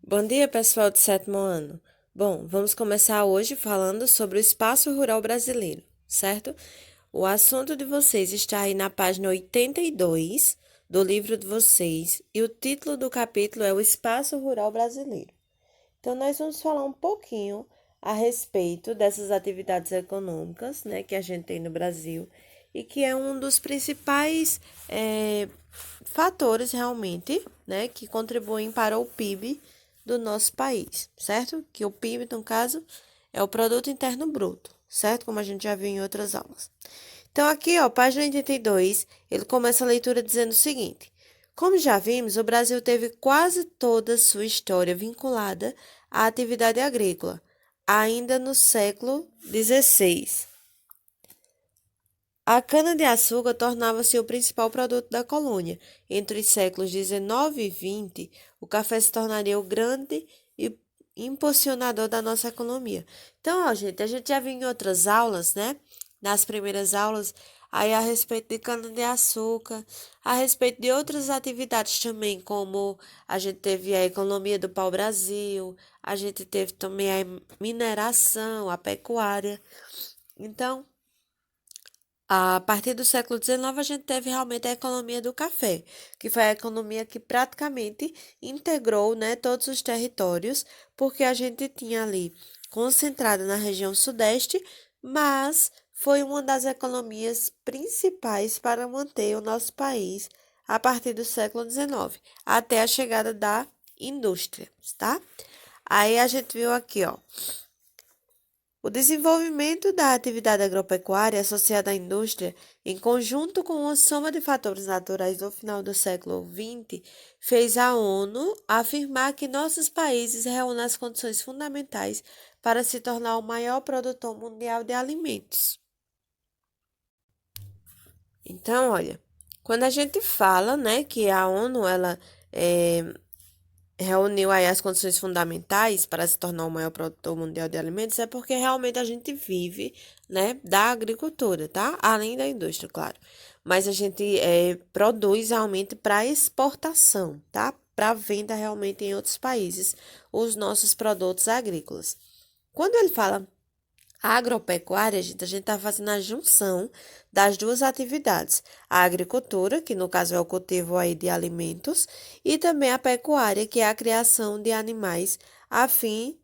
Bom dia, pessoal do sétimo ano. Bom, vamos começar hoje falando sobre o espaço rural brasileiro, certo? O assunto de vocês está aí na página 82 do livro de vocês e o título do capítulo é o Espaço Rural Brasileiro. Então, nós vamos falar um pouquinho a respeito dessas atividades econômicas, né, que a gente tem no Brasil e que é um dos principais fatores realmente, né, que contribuem para o PIB do nosso país, certo? Que o PIB, no caso, é o Produto Interno Bruto, certo? Como a gente já viu em outras aulas. Então, aqui, ó, página 82, ele começa a leitura dizendo o seguinte: como já vimos, o Brasil teve quase toda a sua história vinculada à atividade agrícola, ainda no século XVI. A cana-de-açúcar tornava-se o principal produto da colônia. Entre os séculos XIX e XX, o café se tornaria o grande e impulsionador da nossa economia. Então, ó, gente, a gente já viu em outras aulas, né? Nas primeiras aulas, aí a respeito de cana-de-açúcar, a respeito de outras atividades também, como a gente teve a economia do pau-brasil, a gente teve também a mineração, a pecuária. Então, a partir do século XIX, a gente teve realmente a economia do café, que foi a economia que praticamente integrou, né, todos os territórios, porque a gente tinha ali concentrada na região sudeste, mas foi uma das economias principais para manter o nosso país a partir do século XIX, até a chegada da indústria, tá? Aí a gente viu aqui, ó. O desenvolvimento da atividade agropecuária associada à indústria, em conjunto com uma soma de fatores naturais no final do século XX, fez a ONU afirmar que nossos países reúnem as condições fundamentais para se tornar o maior produtor mundial de alimentos. Então, olha, quando a gente fala, né, que a ONU ela reuniu aí as condições fundamentais para se tornar o maior produtor mundial de alimentos, é porque realmente a gente vive, né, da agricultura, tá? Além da indústria, claro. Mas a gente produz realmente para exportação, tá? Para venda realmente em outros países, os nossos produtos agrícolas. Quando ele fala a gente está fazendo a junção das duas atividades. A agricultura, que no caso é o cultivo aí de alimentos, e também a pecuária, que é a criação de animais a fim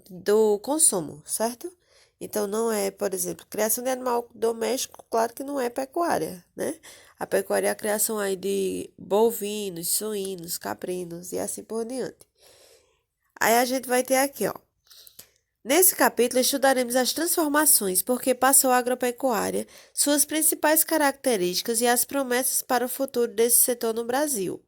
do consumo, certo? Então, não é, por exemplo, criação de animal doméstico, claro que não é pecuária, né? A pecuária é a criação aí de bovinos, suínos, caprinos e assim por diante. Aí a gente vai ter aqui, ó. Nesse capítulo, estudaremos as transformações por que passou a agropecuária, suas principais características e as promessas para o futuro desse setor no Brasil.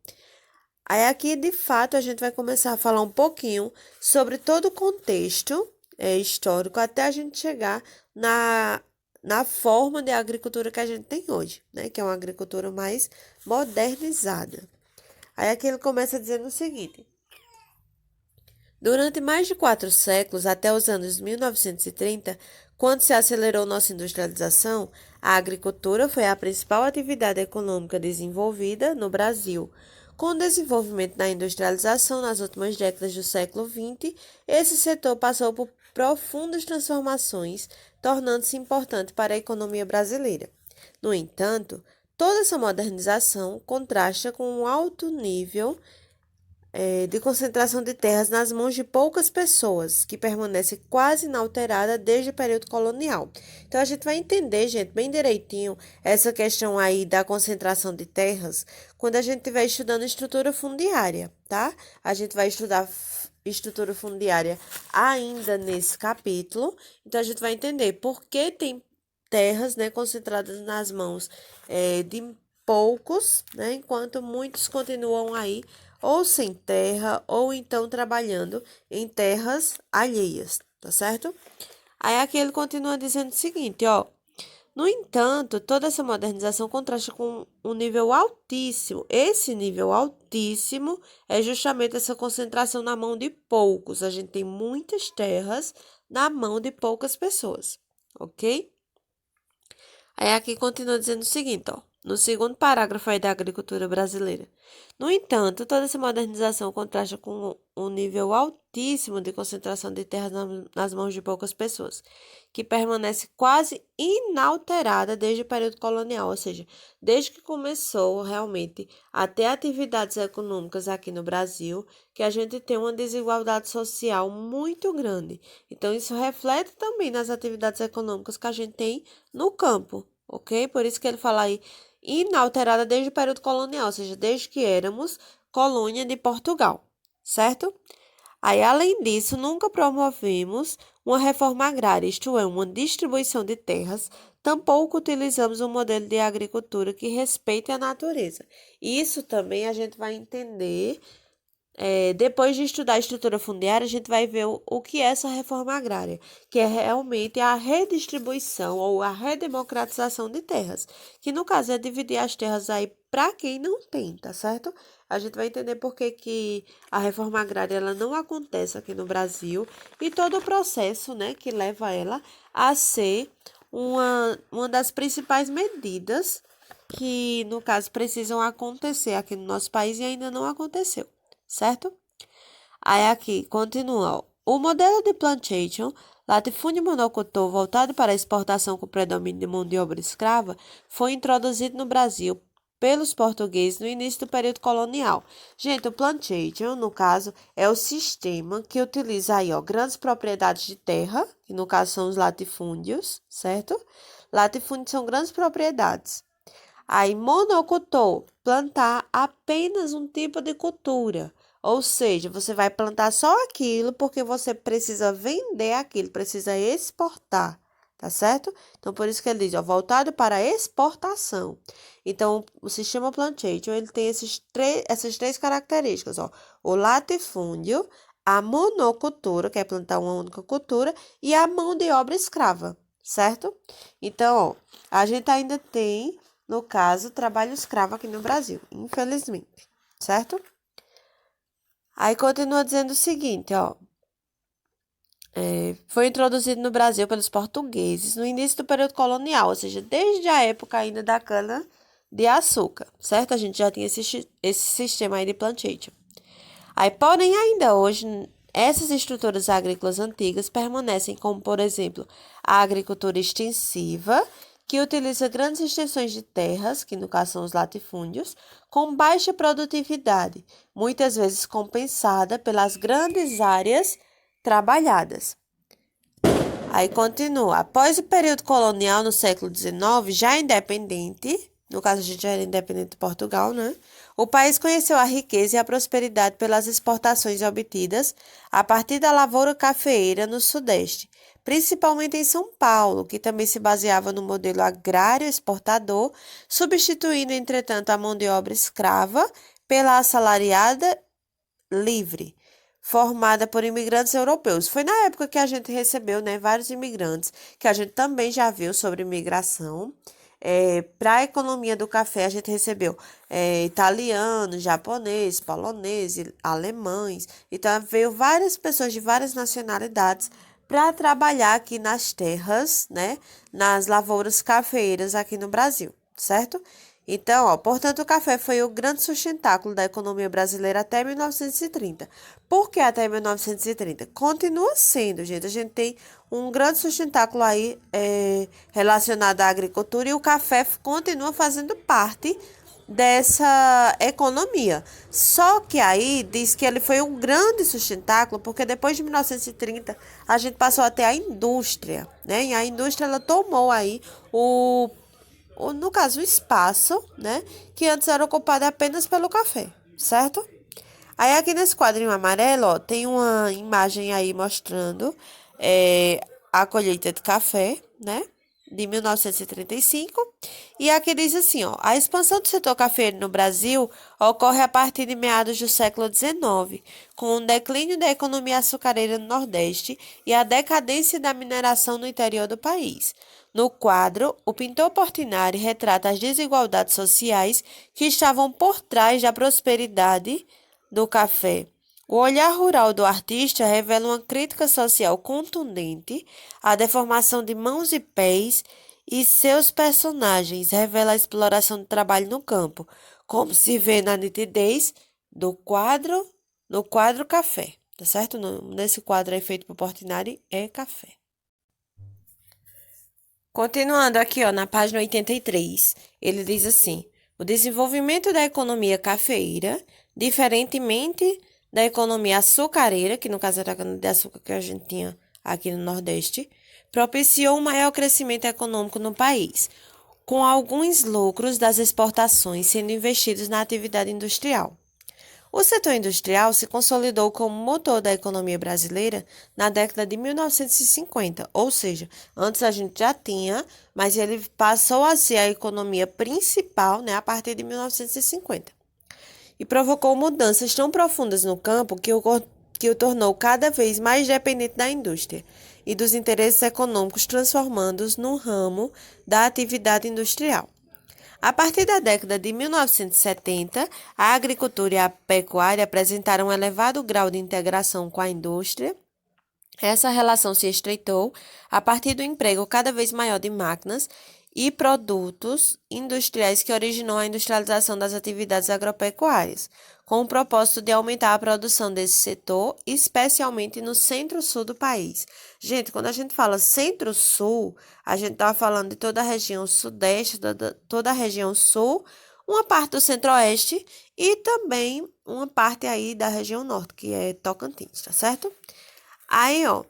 Aí aqui, de fato, a gente vai começar a falar um pouquinho sobre todo o contexto histórico até a gente chegar na forma de agricultura que a gente tem hoje, né? Que é uma agricultura mais modernizada. Aí aqui ele começa dizendo o seguinte: durante mais de 4 séculos, até os anos 1930, quando se acelerou nossa industrialização, a agricultura foi a principal atividade econômica desenvolvida no Brasil. Com o desenvolvimento da industrialização nas últimas décadas do século XX, esse setor passou por profundas transformações, tornando-se importante para a economia brasileira. No entanto, toda essa modernização contrasta com um alto nível de concentração de terras nas mãos de poucas pessoas, que permanece quase inalterada desde o período colonial. Então, a gente vai entender, gente, bem direitinho essa questão aí da concentração de terras quando a gente estiver estudando estrutura fundiária, tá? A gente vai estudar estrutura fundiária ainda nesse capítulo, então a gente vai entender por que tem terras, né, concentradas nas mãos de poucos, né, enquanto muitos continuam aí ou sem terra, ou então trabalhando em terras alheias, tá certo? Aí aqui ele continua dizendo o seguinte, ó. No entanto, toda essa modernização contrasta com um nível altíssimo. Esse nível altíssimo é justamente essa concentração na mão de poucos. A gente tem muitas terras na mão de poucas pessoas, ok? Aí aqui continua dizendo o seguinte, ó. no segundo parágrafo aí da agricultura brasileira. No entanto, toda essa modernização contrasta com um nível altíssimo de concentração de terras nas mãos de poucas pessoas, que permanece quase inalterada desde o período colonial, ou seja, desde que começou realmente a ter atividades econômicas aqui no Brasil, que a gente tem uma desigualdade social muito grande. Então, isso reflete também nas atividades econômicas que a gente tem no campo, ok? Por isso que ele fala aí inalterada desde o período colonial, ou seja, desde que éramos colônia de Portugal, certo? Aí, além disso, nunca promovemos uma reforma agrária, isto é, uma distribuição de terras, tampouco utilizamos um modelo de agricultura que respeite a natureza. Isso também a gente vai entender depois de estudar a estrutura fundiária, a gente vai ver o que é essa reforma agrária, que é realmente a redistribuição ou a redemocratização de terras, que no caso é dividir as terras aí para quem não tem, tá certo? A gente vai entender por que a reforma agrária ela não acontece aqui no Brasil e todo o processo, né, que leva ela a ser uma das principais medidas que, no caso, precisam acontecer aqui no nosso país e ainda não aconteceu, certo? Aí aqui, continua. Ó. O modelo de plantation, latifúndio monocultor voltado para a exportação com predomínio de mão de obra escrava, foi introduzido no Brasil pelos portugueses no início do período colonial. Gente, o plantation, no caso, é o sistema que utiliza aí, ó, grandes propriedades de terra, que no caso são os latifúndios, certo? Latifúndios são grandes propriedades. Aí, monocultor, plantar apenas um tipo de cultura. Ou seja, você vai plantar só aquilo porque você precisa vender aquilo, precisa exportar, tá certo? Então, por isso que ele diz, ó, voltado para exportação. Então, o sistema plantation, ele tem essas três características, ó. O latifúndio, a monocultura, que é plantar uma única cultura, e a mão de obra escrava, certo? Então, ó, a gente ainda tem no caso, trabalho escravo aqui no Brasil, infelizmente, certo? Aí continua dizendo o seguinte, ó. Foi introduzido no Brasil pelos portugueses no início do período colonial, ou seja, desde a época ainda da cana de açúcar, certo? A gente já tinha esse sistema aí de plantation. Aí, porém, ainda hoje, essas estruturas agrícolas antigas permanecem como, por exemplo, a agricultura extensiva, que utiliza grandes extensões de terras, que no caso são os latifúndios, com baixa produtividade, muitas vezes compensada pelas grandes áreas trabalhadas. Aí continua. Após o período colonial no século XIX, já independente, no caso a gente já era independente de Portugal, né? O país conheceu a riqueza e a prosperidade pelas exportações obtidas a partir da lavoura cafeeira no Sudeste, principalmente em São Paulo, que também se baseava no modelo agrário exportador, substituindo, entretanto, a mão de obra escrava pela assalariada livre, formada por imigrantes europeus. Foi na época que a gente recebeu, né, vários imigrantes, que a gente também já viu sobre imigração. Para a economia do café, a gente recebeu italianos, japoneses, poloneses, alemães. Então, veio várias pessoas de várias nacionalidades para trabalhar aqui nas terras, né, nas lavouras cafeeiras aqui no Brasil, certo? Então, ó, portanto, o café foi o grande sustentáculo da economia brasileira até 1930. Por que até 1930? Continua sendo, gente. A gente tem um grande sustentáculo aí relacionado à agricultura e o café continua fazendo parte dessa economia. Só que aí diz que ele foi um grande sustentáculo porque depois de 1930 a gente passou a ter a indústria, né? E a indústria ela tomou aí no caso, o espaço, né, que antes era ocupado apenas pelo café, certo? Aí aqui nesse quadrinho amarelo, ó, tem uma imagem aí mostrando a colheita de café, né, de 1935. E aqui diz assim, ó, a expansão do setor cafeiro no Brasil ocorre a partir de meados do século XIX, com o declínio da economia açucareira no Nordeste e a decadência da mineração no interior do país. No quadro, o pintor Portinari retrata as desigualdades sociais que estavam por trás da prosperidade do café. O olhar rural do artista revela uma crítica social contundente à deformação de mãos e pés e seus personagens revela a exploração do trabalho no campo, como se vê na nitidez do quadro, no quadro Café, tá certo? Nesse quadro aí feito por Portinari é café. Continuando aqui, ó, na página 83, ele diz assim: o desenvolvimento da economia cafeeira, diferentemente da economia açucareira, que no caso era a cana-de-açúcar que a gente tinha aqui no Nordeste, propiciou um maior crescimento econômico no país, com alguns lucros das exportações sendo investidos na atividade industrial. O setor industrial se consolidou como motor da economia brasileira na década de 1950, ou seja, antes a gente já tinha, mas ele passou a ser a economia principal, né, a partir de 1950. E provocou mudanças tão profundas no campo que o tornou cada vez mais dependente da indústria e dos interesses econômicos, transformando-os num ramo da atividade industrial. A partir da década de 1970, a agricultura e a pecuária apresentaram um elevado grau de integração com a indústria. Essa relação se estreitou a partir do emprego cada vez maior de máquinas e produtos industriais que originou a industrialização das atividades agropecuárias, com o propósito de aumentar a produção desse setor, especialmente no centro-sul do país. Gente, quando a gente fala centro-sul, a gente está falando de toda a região sudeste, toda a região sul, uma parte do centro-oeste e também uma parte aí da região norte, que é Tocantins, tá certo? Aí, ó,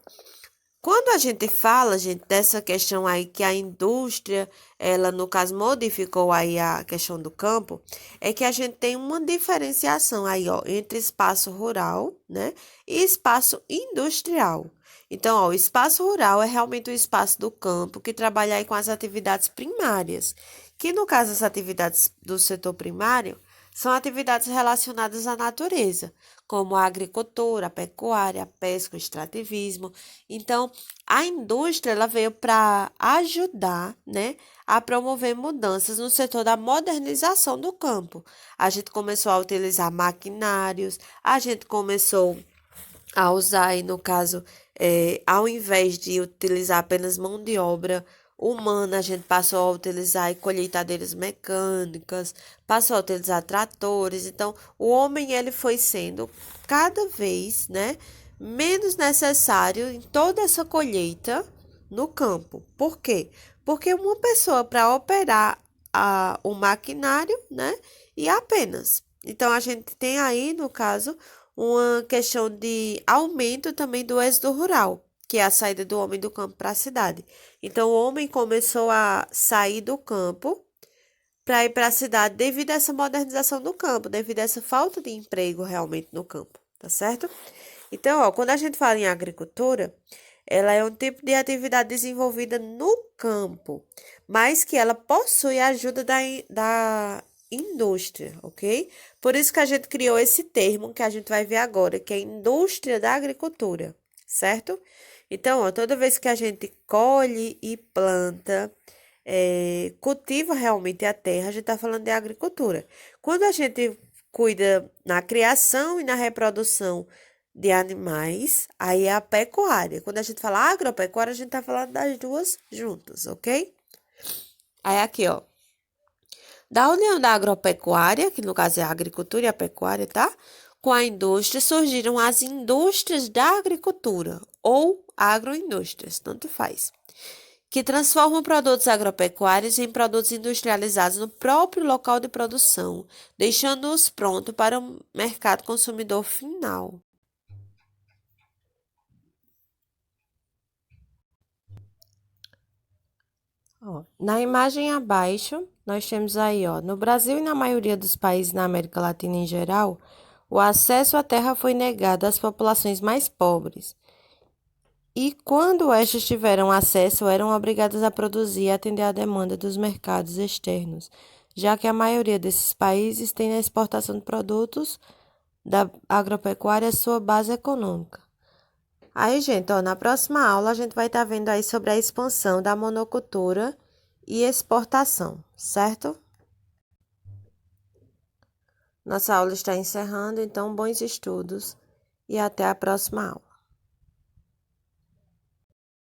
quando a gente fala, gente, dessa questão aí que a indústria, ela no caso modificou aí a questão do campo, é que a gente tem uma diferenciação aí, ó, entre espaço rural, né, e espaço industrial. Então, ó, o espaço rural é realmente o espaço do campo que trabalha aí com as atividades primárias, que no caso as atividades do setor primário são atividades relacionadas à natureza, como a agricultura, a pecuária, a pesca, o extrativismo. Então, a indústria ela veio para ajudar, né, a promover mudanças no setor da modernização do campo. A gente começou a utilizar maquinários, a gente começou a usar, aí, no caso, ao invés de utilizar apenas mão de obra humana, a gente passou a utilizar aí colheitadeiras mecânicas, passou a utilizar tratores. Então, o homem ele foi sendo cada vez, né, menos necessário em toda essa colheita no campo. Por quê? Porque uma pessoa para operar o maquinário, né, e apenas. Então, a gente tem aí, no caso, uma questão de aumento também do êxodo rural, que é a saída do homem do campo para a cidade. Então, o homem começou a sair do campo para ir para a cidade devido a essa modernização do campo, devido a essa falta de emprego realmente no campo, tá certo? Então, ó, quando a gente fala em agricultura, ela é um tipo de atividade desenvolvida no campo, mas que ela possui a ajuda da indústria, ok? Por isso que a gente criou esse termo que a gente vai ver agora, que é indústria da agricultura, certo? Então, ó, toda vez que a gente colhe e planta, cultiva realmente a terra, a gente está falando de agricultura. Quando a gente cuida na criação e na reprodução de animais, aí é a pecuária. Quando a gente fala agropecuária, a gente tá falando das duas juntas, ok? Aí aqui, ó. Da união da agropecuária, que no caso é a agricultura e a pecuária, tá? Com a indústria surgiram as indústrias da agricultura ou agroindústrias, tanto faz, que transformam produtos agropecuários em produtos industrializados no próprio local de produção, deixando-os prontos para o mercado consumidor final. Ó, na imagem abaixo, nós temos aí, ó, no Brasil e na maioria dos países na América Latina em geral, o acesso à terra foi negado às populações mais pobres. E quando estas tiveram acesso, eram obrigadas a produzir e atender à demanda dos mercados externos, já que a maioria desses países tem na exportação de produtos da agropecuária sua base econômica. Aí, gente, ó, na próxima aula a gente vai estar vendo aí sobre a expansão da monocultura e exportação, certo? Nossa aula está encerrando, então bons estudos e até a próxima aula.